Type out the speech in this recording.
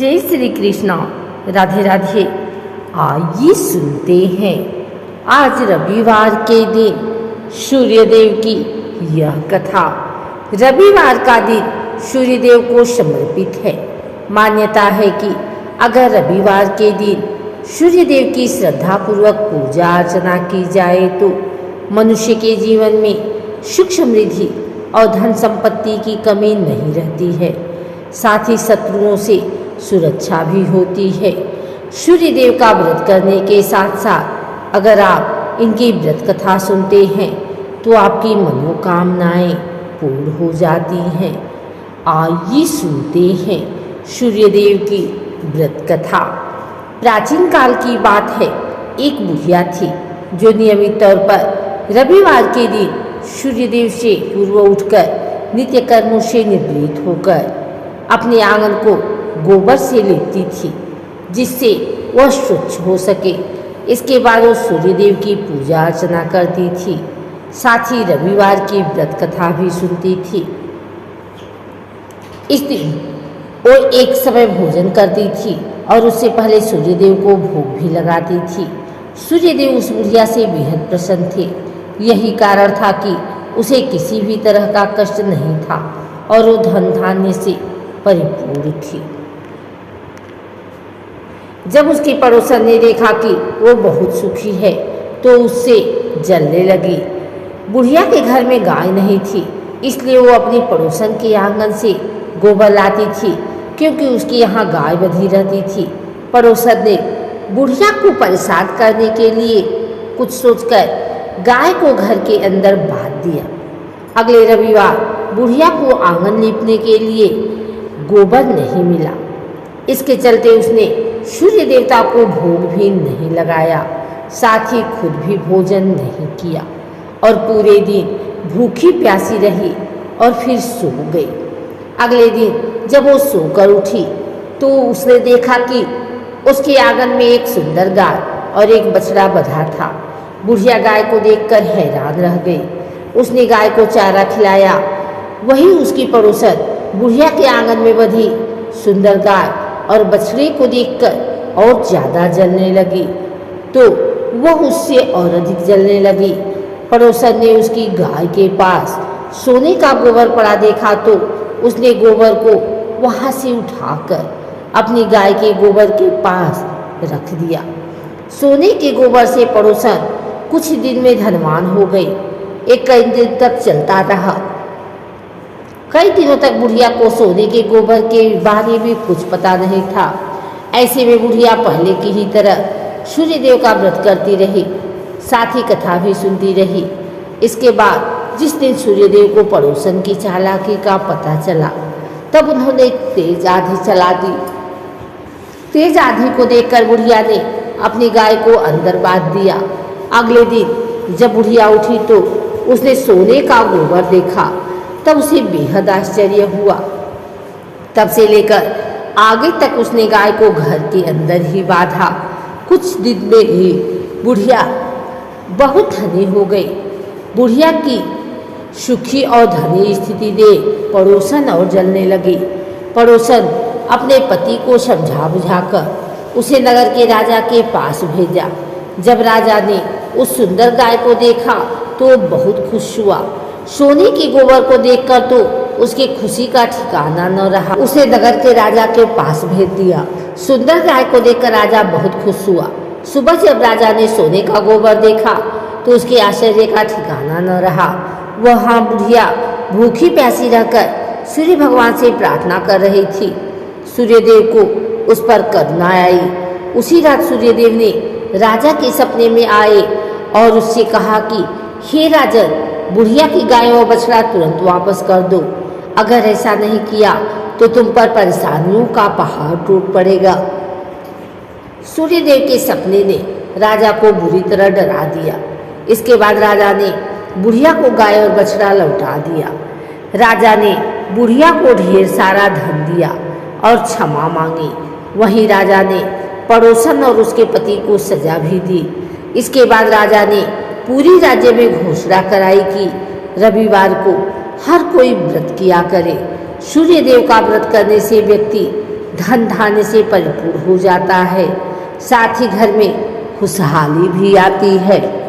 जय श्री कृष्णा। राधे राधे। आइए सुनते हैं आज रविवार के दिन सूर्यदेव की यह कथा। रविवार का दिन सूर्यदेव को समर्पित है। मान्यता है कि अगर रविवार के दिन सूर्यदेव की श्रद्धापूर्वक पूजा अर्चना की जाए तो मनुष्य के जीवन में सुख समृद्धि और धन संपत्ति की कमी नहीं रहती है, साथ ही शत्रुओं से सुरक्षा भी होती है। सूर्यदेव का व्रत करने के साथ साथ अगर आप इनकी व्रत कथा सुनते हैं तो आपकी मनोकामनाएं पूर्ण हो जाती हैं। आइए सुनते हैं सूर्यदेव की व्रत कथा। प्राचीन काल की बात है, एक बुढ़िया थी जो नियमित तौर पर रविवार के दिन सूर्यदेव से पूर्व उठकर नित्य कर्मों से निवृत्त होकर अपने आंगन को गोबर से लिपती थी जिससे वह स्वच्छ हो सके। इसके बाद वो सूर्यदेव की पूजा अर्चना करती थी, साथ ही रविवार की व्रत कथा भी सुनती थी। इस दिन वो एक समय भोजन करती थी और उससे पहले सूर्यदेव को भोग भी लगाती थी। सूर्यदेव उस बुढ़िया से बेहद प्रसन्न थे। यही कारण था कि उसे किसी भी तरह का कष्ट नहीं था और वो धन धान्य से परिपूर्ण थी। जब उसकी पड़ोसन ने देखा कि वो बहुत सुखी है तो उससे जलने लगी। बुढ़िया के घर में गाय नहीं थी, इसलिए वो अपनी पड़ोसन के आंगन से गोबर लाती थी क्योंकि उसकी यहाँ गाय बंधी रहती थी। पड़ोसन ने बुढ़िया को परेशान करने के लिए कुछ सोचकर गाय को घर के अंदर बांध दिया। अगले रविवार बुढ़िया को आंगन लीपने के लिए गोबर नहीं मिला। इसके चलते उसने सूर्य देवता को भोग भी नहीं लगाया, साथ ही खुद भी भोजन नहीं किया और पूरे दिन भूखी प्यासी रही और फिर सो गई। अगले दिन जब वो सोकर उठी तो उसने देखा कि उसके आंगन में एक सुंदर गाय और एक बछड़ा बंधा था। बुढ़िया गाय को देखकर हैरान रह गई। उसने गाय को चारा खिलाया। वही उसकी पड़ोसन बुढ़िया के आंगन में बंधी सुंदर गाय और बछड़े को देखकर और ज़्यादा जलने लगी तो वह उससे और अधिक जलने लगी। पड़ोसन ने उसकी गाय के पास सोने का गोबर पड़ा देखा तो उसने गोबर को वहाँ से उठाकर अपनी गाय के गोबर के पास रख दिया। सोने के गोबर से पड़ोसन कुछ दिन में धनवान हो गई। एक कई दिन तक चलता रहा। कई दिनों तक बुढ़िया को सोने के गोबर के बारे में कुछ पता नहीं था। ऐसे में बुढ़िया पहले की ही तरह सूर्यदेव का व्रत करती रही, साथ ही कथा भी सुनती रही। इसके बाद जिस दिन सूर्यदेव को पड़ोसन की चालाकी का पता चला तब उन्होंने तेज आंधी चला दी। तेज आंधी को देखकर बुढ़िया ने अपनी गाय को अंदर बांध दिया। अगले दिन जब बुढ़िया उठी तो उसने सोने का गोबर देखा, तब उसे बेहद आश्चर्य हुआ। तब से लेकर आगे तक उसने गाय को घर के अंदर ही बांधा। कुछ दिन में ही बुढ़िया बहुत धनी हो गई। बुढ़िया की सुखी और धनी स्थिति देख पड़ोसन और जलने लगी। पड़ोसन अपने पति को समझा बुझाकर उसे नगर के राजा के पास भेजा। जब राजा ने उस सुंदर गाय को देखा तो बहुत खुश हुआ। सोने के गोबर को देखकर तो उसकी खुशी का ठिकाना न रहा। उसे नगर के राजा के पास भेज दिया। सुंदर गाय को देखकर राजा बहुत खुश हुआ। सुबह जब राजा ने सोने का गोबर देखा तो उसके आश्चर्य का ठिकाना न रहा। वहाँ बुढ़िया भूखी प्यासी रहकर सूर्य भगवान से प्रार्थना कर रही थी। सूर्यदेव को उस पर करुणा आई। उसी रात सूर्यदेव ने राजा के सपने में आए और उससे कहा कि हे राजन, बुढ़िया की गाय और बछड़ा तुरंत वापस कर दो। अगर ऐसा नहीं किया तो तुम पर परेशानियों का पहाड़ टूट पड़ेगा। सूर्यदेव के सपने ने राजा को बुरी तरह डरा दिया। इसके बाद राजा ने बुढ़िया को गाय और बछड़ा लौटा दिया। राजा ने बुढ़िया को ढेर सारा धन दिया और क्षमा मांगी। वहीं राजा ने पड़ोसन और उसके पति को सजा भी दी। इसके बाद राजा ने पूरी राज्य में घोषणा कराई कि रविवार को हर कोई व्रत किया करे। सूर्यदेव का व्रत करने से व्यक्ति धन धान्य से परिपूर्ण हो जाता है, साथ ही घर में खुशहाली भी आती है।